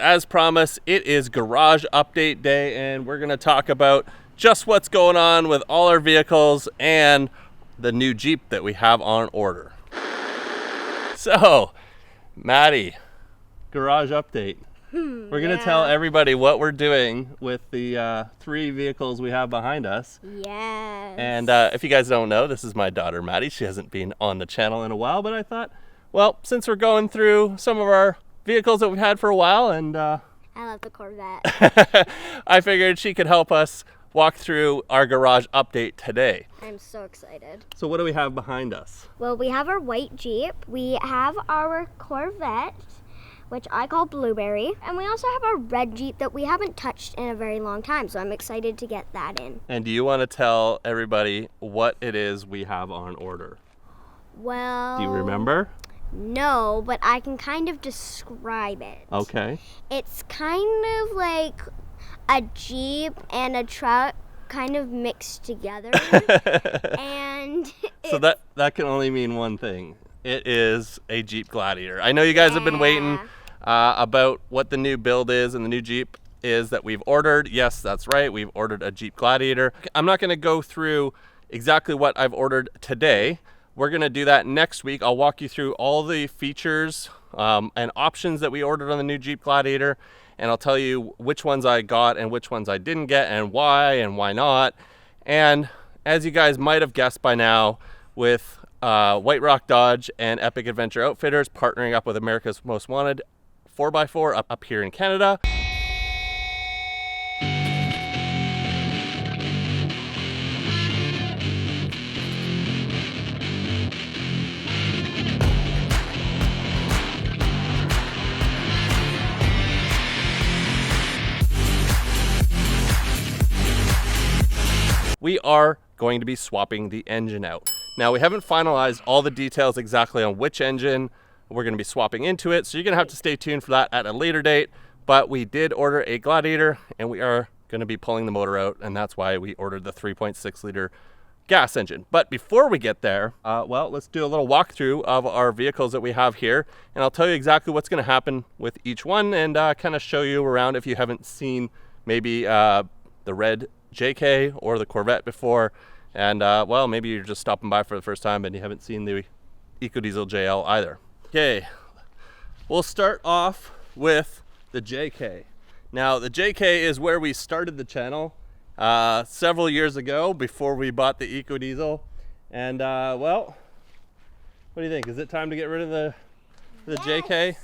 As promised, it is garage update day, and we're going to talk about just what's going on with all our vehicles and the new Jeep that we have on order. So, Maddie, garage update. We're going to tell everybody what we're doing with the 3 vehicles we have behind us. Yes. And if you guys don't know, this is my daughter, Maddie. She hasn't been on the channel in a while, but I thought, well, since we're going through some of our vehicles that we've had for a while, and I love the Corvette. I figured she could help us walk through our garage update today. I'm so excited. So what do we have behind us? Well, we have our white Jeep. We have our Corvette, which I call Blueberry. And we also have our red Jeep that we haven't touched in a very long time. So I'm excited to get that in. And do you want to tell everybody what it is we have on order? Well... Do you remember? No, but I can kind of describe it. Okay. It's kind of like a Jeep and a truck kind of mixed together. And so that can only mean one thing. It is a Jeep Gladiator. I know you guys have been waiting about what the new build is and the new Jeep is that we've ordered. Yes, that's right. We've ordered a Jeep Gladiator. I'm not going to go through exactly what I've ordered today. We're going to do that next week. I'll walk you through all the features and options that we ordered on the new Jeep Gladiator, and I'll tell you which ones I got and which ones I didn't get and why not. And as you guys might have guessed by now, with White Rock Dodge and Epic Adventure Outfitters partnering up with America's Most Wanted 4x4 up here in Canada, we are going to be swapping the engine out. Now, we haven't finalized all the details exactly on which engine we're going to be swapping into it, so you're going to have to stay tuned for that at a later date. But we did order a Gladiator, and we are going to be pulling the motor out, and that's why we ordered the 3.6 liter gas engine. But before we get there, well, let's do a little walkthrough of our vehicles that we have here, and I'll tell you exactly what's going to happen with each one, and kind of show you around if you haven't seen maybe the red JK or the Corvette before, and well, maybe you're just stopping by for the first time and you haven't seen the EcoDiesel JL either. Okay, we'll start off with the JK. Now, the JK is where we started the channel several years ago before we bought the EcoDiesel, and well, what do you think? Is it time to get rid of the JK?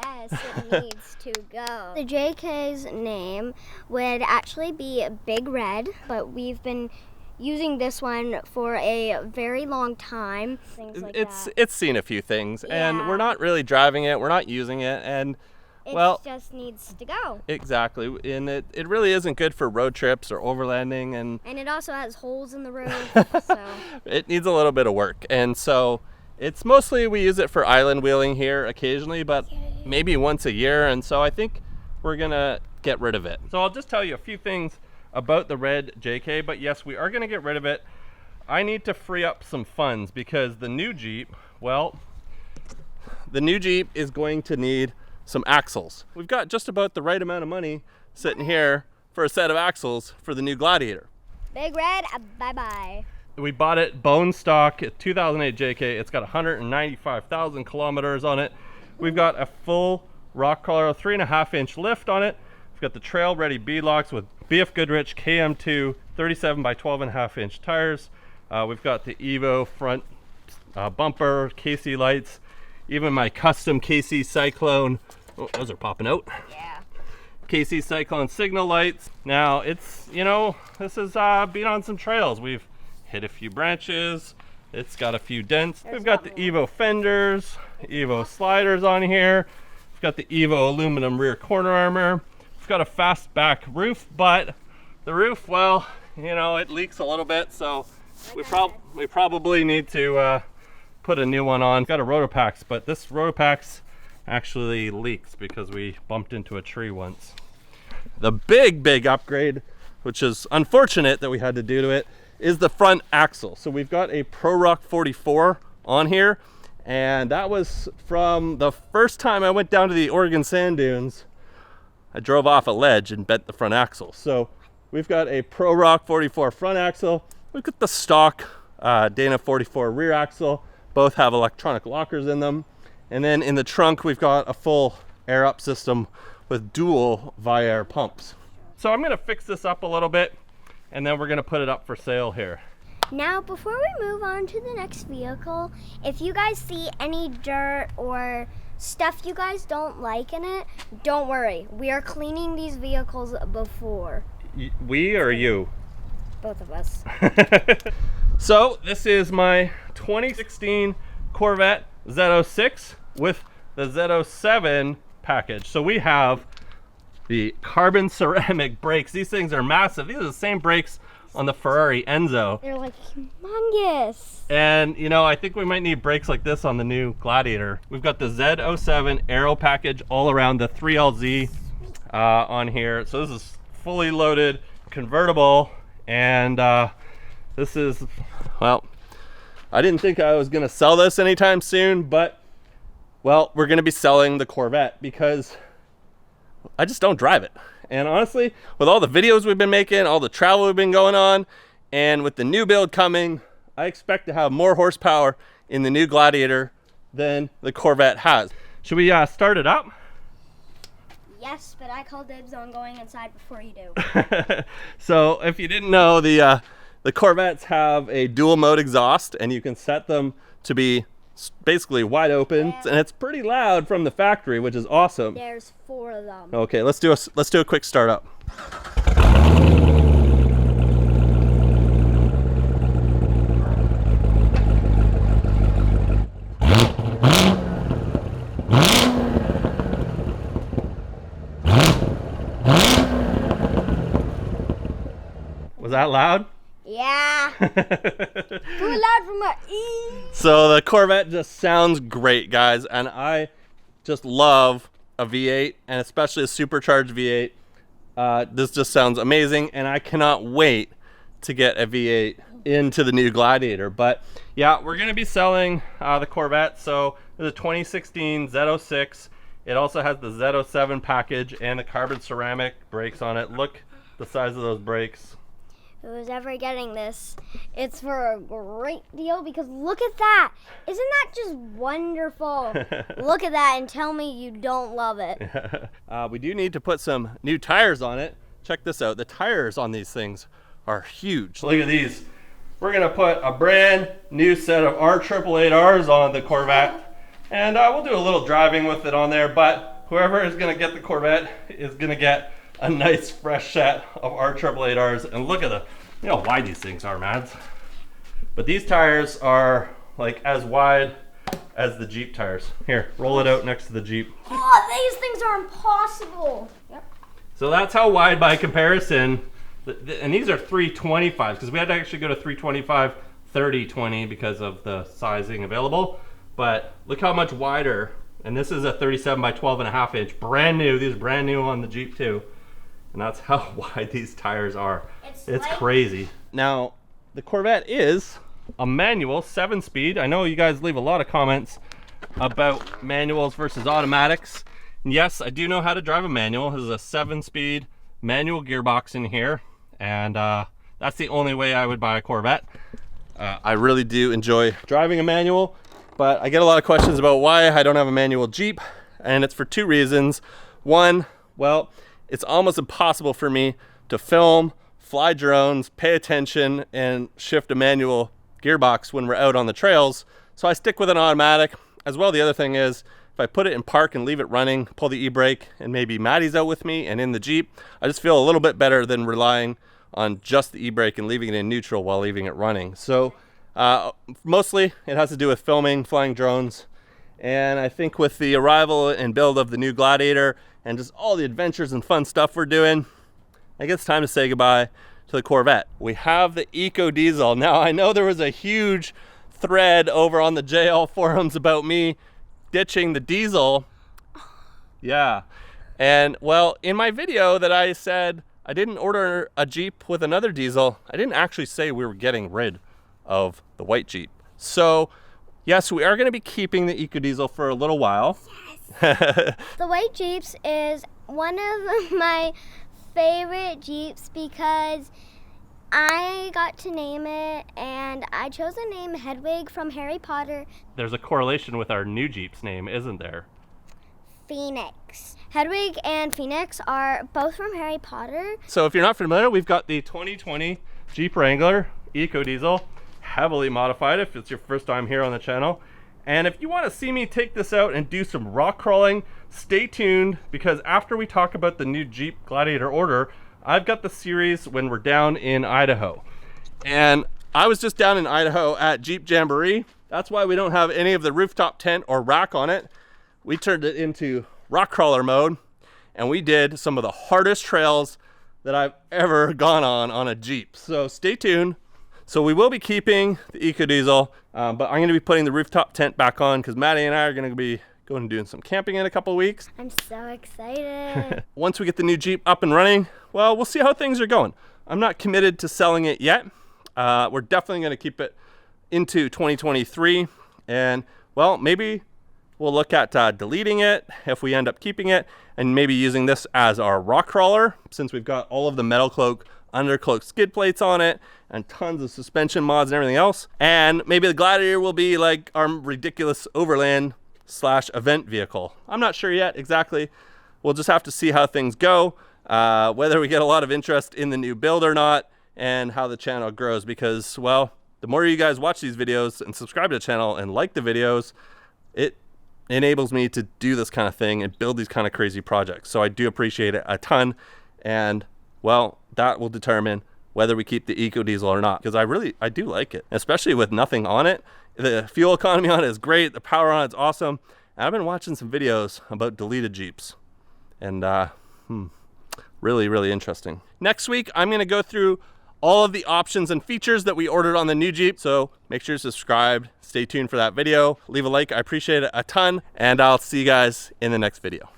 Yes, it needs to go. The JK's name would actually be Big Red, but we've been using this one for a very long time. Things like it's seen a few things, and we're not really driving it, we're not using it, and it just needs to go. Exactly, and it really isn't good for road trips or overlanding, and it also has holes in the roof, so it needs a little bit of work. And so it's mostly we use it for island wheeling here occasionally, but maybe once a year, and so I think we're gonna get rid of it. So I'll just tell you a few things about the red JK, but yes, we are gonna get rid of it. I need to free up some funds because the new Jeep, well, the new Jeep is going to need some axles. We've got just about the right amount of money sitting here for a set of axles for the new Gladiator. Big Red, bye-bye. We bought it bone stock, 2008 JK. It's got 195,000 kilometers on it. We've got a full rock collar 3.5-inch lift on it. We've got the trail ready beadlocks with BF Goodrich KM2 37 by 12.5-inch tires. We've got the Evo front bumper, KC lights, even my custom KC Cyclone. Oh, those are popping out. Yeah. KC Cyclone signal lights. Now it's, you know, this is been on some trails. We've hit a few branches. It's got a few dents. We've got the Evo fenders, Evo sliders on here. We've got the Evo aluminum rear corner armor. We've got a fastback roof, but the roof, well, you know, it leaks a little bit, so we probably need to put a new one on. Got a Rotopax, but this Rotopax actually leaks because we bumped into a tree once. The big upgrade, which is unfortunate that we had to do to it, is the front axle. So we've got a Pro Rock 44 on here, and that was from the first time I went down to the Oregon sand dunes I drove off a ledge and bent the front axle. So we've got a Pro Rock 44 front axle. We've got the stock Dana 44 rear axle. Both have electronic lockers in them. And then in the trunk, we've got a full air up system with dual Viair pumps. So I'm gonna fix this up a little bit, and then we're gonna put it up for sale here. Now, before we move on to the next vehicle, if you guys see any dirt or stuff you guys don't like in it, don't worry. We are cleaning these vehicles before. We or you? Both of us. So this is my 2016 Corvette Z06 with the Z07 package. So we have the carbon ceramic brakes. These things are massive. These are the same brakes on the Ferrari Enzo. They're like humongous. And you know, I think we might need brakes like this on the new Gladiator. We've got the Z07 aero package all around the 3LZ on here. So this is fully loaded, convertible, and this is, well, I didn't think I was gonna sell this anytime soon, but well, we're gonna be selling the Corvette because I just don't drive it. And honestly, with all the videos we've been making, all the travel we've been going on, and with the new build coming, I expect to have more horsepower in the new Gladiator than the Corvette has. Should we start it up? Yes, but I call dibs on going inside before you do. So if you didn't know, the Corvettes have a dual mode exhaust, and you can set them to be basically wide open, and it's pretty loud from the factory, which is awesome. There's 4 of them. Okay, let's do a quick start up. Was that loud? Yeah. Too loud for my ears. So the Corvette just sounds great, guys, and I just love a V8, and especially a supercharged V8. This just sounds amazing, and I cannot wait to get a V8 into the new Gladiator. But yeah, we're gonna be selling the Corvette. So there's a 2016 Z06. It also has the Z07 package and the carbon ceramic brakes on it. Look the size of those brakes. Who's ever getting this, it's for a great deal, because look at that. Isn't that just wonderful? Look at that and tell me you don't love it. We do need to put some new tires on it. Check this out. The tires on these things are huge. Look at these. We're gonna put a brand new set of R888Rs on the Corvette, and we'll do a little driving with it on there, but whoever is gonna get the Corvette is gonna get a nice fresh set of R888Rs. And look at you know how wide these things are, man. But these tires are like as wide as the Jeep tires. Here, roll it out next to the Jeep. Oh, these things are impossible. Yep. So that's how wide by comparison. And these are 325s, because we had to actually go to 325 30/20 because of the sizing available. But look how much wider. And this is a 37 by 12.5 inch, brand new. These are brand new on the Jeep too. And that's how wide these tires are. It's crazy. Now, the Corvette is a manual 7-speed. I know you guys leave a lot of comments about manuals versus automatics. And yes, I do know how to drive a manual. This is a 7-speed manual gearbox in here. And that's the only way I would buy a Corvette. I really do enjoy driving a manual, but I get a lot of questions about why I don't have a manual Jeep. And it's for 2 reasons. One, well, it's almost impossible for me to film, fly drones, pay attention, and shift a manual gearbox when we're out on the trails. So I stick with an automatic. As well, the other thing is, if I put it in park and leave it running, pull the e-brake, and maybe Maddie's out with me and in the Jeep, I just feel a little bit better than relying on just the e-brake and leaving it in neutral while leaving it running. So mostly it has to do with filming, flying drones. And I think with the arrival and build of the new Gladiator and just all the adventures and fun stuff we're doing, I guess it's time to say goodbye to the Corvette. We have the EcoDiesel. Now, I know there was a huge thread over on the JL forums about me ditching the diesel. Yeah. And well, in my video that I said I didn't order a Jeep with another diesel, I didn't actually say we were getting rid of the white Jeep. So yes, we are going to be keeping the EcoDiesel for a little while. Yes. The white Jeeps is one of my favorite Jeeps because I got to name it, and I chose the name Hedwig from Harry Potter. There's a correlation with our new Jeep's name, isn't there? Phoenix. Hedwig and Phoenix are both from Harry Potter. So if you're not familiar, we've got the 2020 Jeep Wrangler EcoDiesel, heavily modified if it's your first time here on the channel. And if you want to see me take this out and do some rock crawling, stay tuned, because after we talk about the new Jeep Gladiator order, I've got the series when we're down in Idaho. And I was just down in Idaho at Jeep Jamboree. That's why we don't have any of the rooftop tent or rack on it. We turned it into rock crawler mode, and we did some of the hardest trails that I've ever gone on a Jeep. So stay tuned. So we will be keeping the EcoDiesel, but I'm going to be putting the rooftop tent back on because Maddie and I are going to be going and doing some camping in a couple of weeks. I'm so excited. Once we get the new Jeep up and running, well, we'll see how things are going. I'm not committed to selling it yet. We're definitely going to keep it into 2023, and well, maybe we'll look at deleting it if we end up keeping it, and maybe using this as our rock crawler, since we've got all of the metal cloak, undercloak skid plates on it, and tons of suspension mods and everything else. And maybe the Gladiator will be like our ridiculous overland / event vehicle. I'm not sure yet exactly. We'll just have to see how things go, whether we get a lot of interest in the new build or not, and how the channel grows, because, well, the more you guys watch these videos and subscribe to the channel and like the videos, it enables me to do this kind of thing and build these kind of crazy projects. So I do appreciate it a ton, and well, that will determine whether we keep the EcoDiesel or not, because I do like it, especially with nothing on it. The fuel economy on it is great. The power on it's awesome. And I've been watching some videos about deleted Jeeps, and really, really interesting. Next week, I'm going to go through all of the options and features that we ordered on the new Jeep. So make sure you're subscribed. Stay tuned for that video. Leave a like. I appreciate it a ton. And I'll see you guys in the next video.